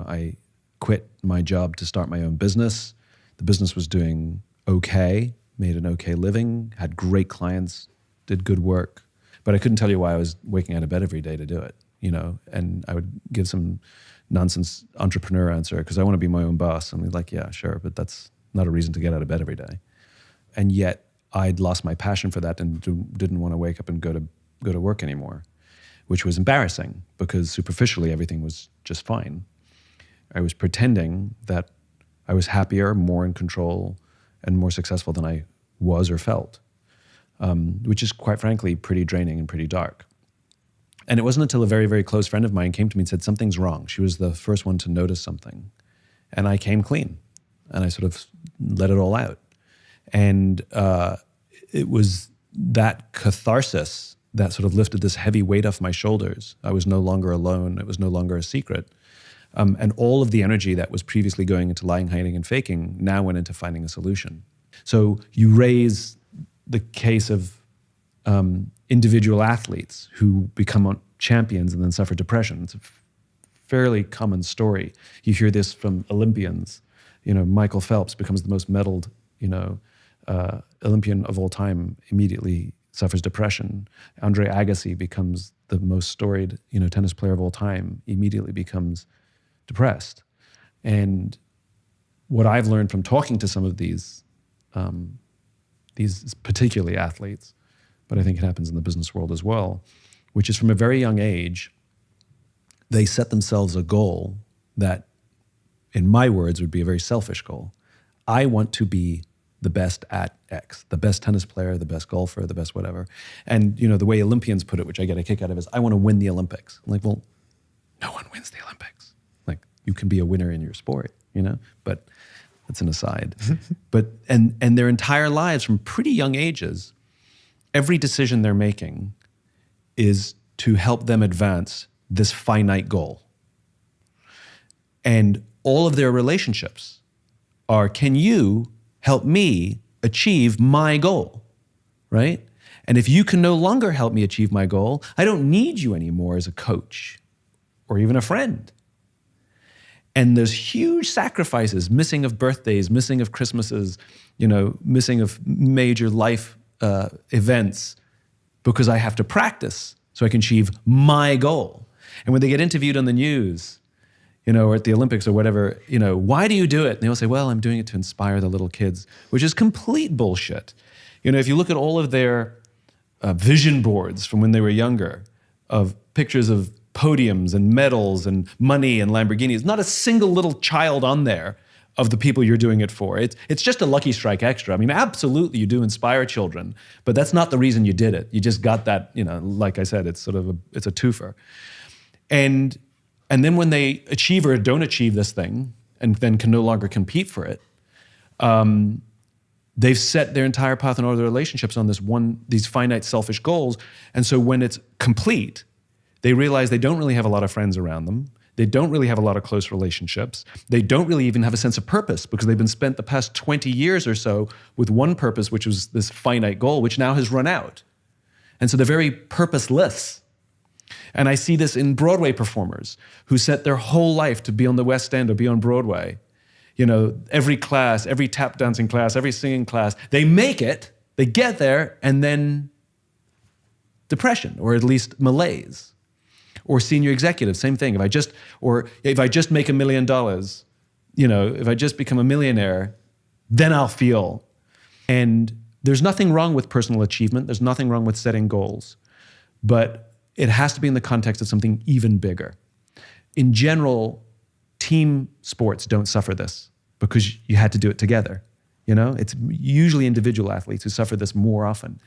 I quit my job to start my own business. The business was doing okay, made an okay living, had great clients, did good work. But I couldn't tell you why I was waking out of bed every day to do it, and I would give some nonsense entrepreneur answer because I want to be my own boss. And we're like, yeah, sure, but that's not a reason to get out of bed every day. And yet I'd lost my passion for that and didn't want to wake up and go to work anymore, which was embarrassing because superficially everything was just fine. I was pretending that I was happier, more in control, and more successful than I was or felt, which is quite frankly pretty draining and pretty dark. And it wasn't until a very, very close friend of mine came to me and said, something's wrong. She was the first one to notice something. And I came clean and I sort of let it all out. And it was that catharsis that sort of lifted this heavy weight off my shoulders. I was no longer alone. It was no longer a secret. And all of the energy that was previously going into lying, hiding, and faking now went into finding a solution. So you raise the case of individual athletes who become champions and then suffer depression. It's a fairly common story. You hear this from Olympians. Michael Phelps becomes the most medaled, Olympian of all time, immediately suffers depression. Andre Agassi becomes the most storied, tennis player of all time, immediately becomes depressed. And what I've learned from talking to some of these particularly athletes, but I think it happens in the business world as well, which is from a very young age, they set themselves a goal that, in my words, would be a very selfish goal. I want to be the best at X, the best tennis player, the best golfer, the best whatever. And the way Olympians put it, which I get a kick out of, is I want to win the Olympics. I'm like, well, no one wins the Olympics. Like, you can be a winner in your sport, but that's an aside. But and their entire lives from pretty young ages, every decision they're making is to help them advance this finite goal. And all of their relationships are, can you help me achieve my goal, right? And if you can no longer help me achieve my goal, I don't need you anymore as a coach or even a friend. And there's huge sacrifices, missing of birthdays, missing of Christmases, missing of major life events because I have to practice so I can achieve my goal. And when they get interviewed on the news, or at the Olympics or whatever, why do you do it? And they all say, well, I'm doing it to inspire the little kids, which is complete bullshit. If you look at all of their vision boards from when they were younger of pictures of podiums and medals and money and Lamborghinis, not a single little child on there of the people you're doing it for. It's just a lucky strike extra. I mean, absolutely you do inspire children, but that's not the reason you did it. You just got that, like I said, it's it's a twofer. And then when they achieve or don't achieve this thing and then can no longer compete for it, they've set their entire path in all their relationships on these finite selfish goals. And so when it's complete, they realize they don't really have a lot of friends around them. They don't really have a lot of close relationships. They don't really even have a sense of purpose because they've been spent the past 20 years or so with one purpose, which was this finite goal, which now has run out. And so they're very purposeless. And I see this in Broadway performers who set their whole life to be on the West End or be on Broadway. Every class, every tap dancing class, every singing class, they make it, they get there, and then depression, or at least malaise. Or senior executive, same thing. If I just make $1 million, if I just become a millionaire, then I'll feel. And there's nothing wrong with personal achievement. There's nothing wrong with setting goals. But it has to be in the context of something even bigger. In general, team sports don't suffer this because you had to do it together. It's usually individual athletes who suffer this more often.